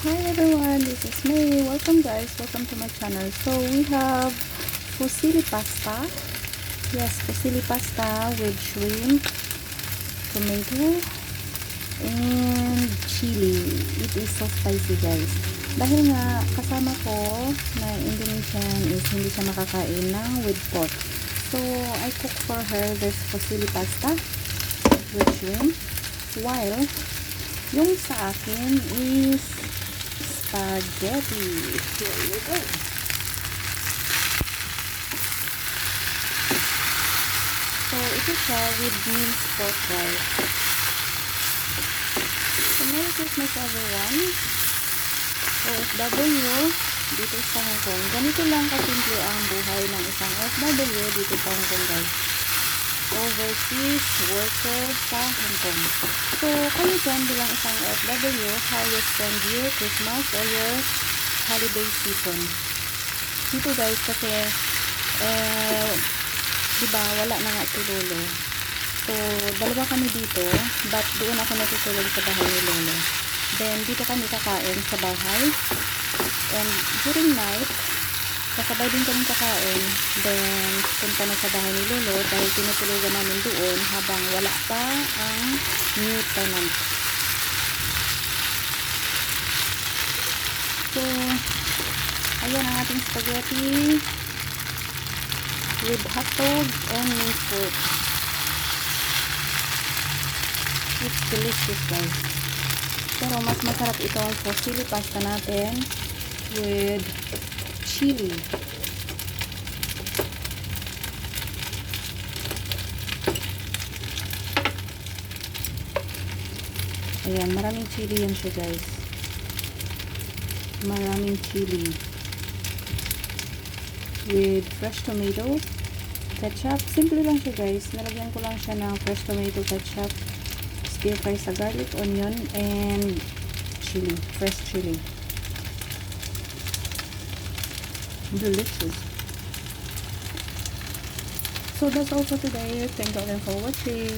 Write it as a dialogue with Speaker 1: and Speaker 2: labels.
Speaker 1: Hi everyone, this is May. Welcome guys, welcome to my channel. So we have fusilli pasta. Yes, fusilli pasta with shrimp, tomato, and chili. It is so spicy guys. Dahil nga kasama ko na Indonesian is hindi siya makakain ng with pork. So I cook for her this fusilli pasta with shrimp. While yung sa akin is spaghetti. Here we go. So ito siya with minced pork rice. So Merry Christmas everyone. OFW dito sa Hong Kong. Ganito lang kasimple ang buhay ng isang OFW dito sa Hong Kong guys. Overseas worker sa Hong Kong. So, kayo dyan bilang isang OFW, how you spend your Christmas or your holiday season. Dito guys, kasi diba, wala na nga si Lolo. So, dalawa kami dito, but doon ako natutulog sa bahay ni Lolo. Then, dito kami kakain sa bahay. And during night, kasabay din kami kakain. Then, punta na sa bahay ni Lolo dahil tinutulugan namin doon habang wala pa ang new tenant. So, ayan ang ating spaghetti with hotdog and minced pork. It's delicious guys. Pero mas masarap ito ang fusilli pasta natin with chili. Ayan, maraming chili yan siya guys. Maraming chili. With fresh tomato, ketchup. Simple lang siya guys. Nalagyan ko lang siya ng fresh tomato, ketchup, stir fry sa garlic, onion, and chili. Fresh chili. Delicious. So that's all for today. Thank you again for watching.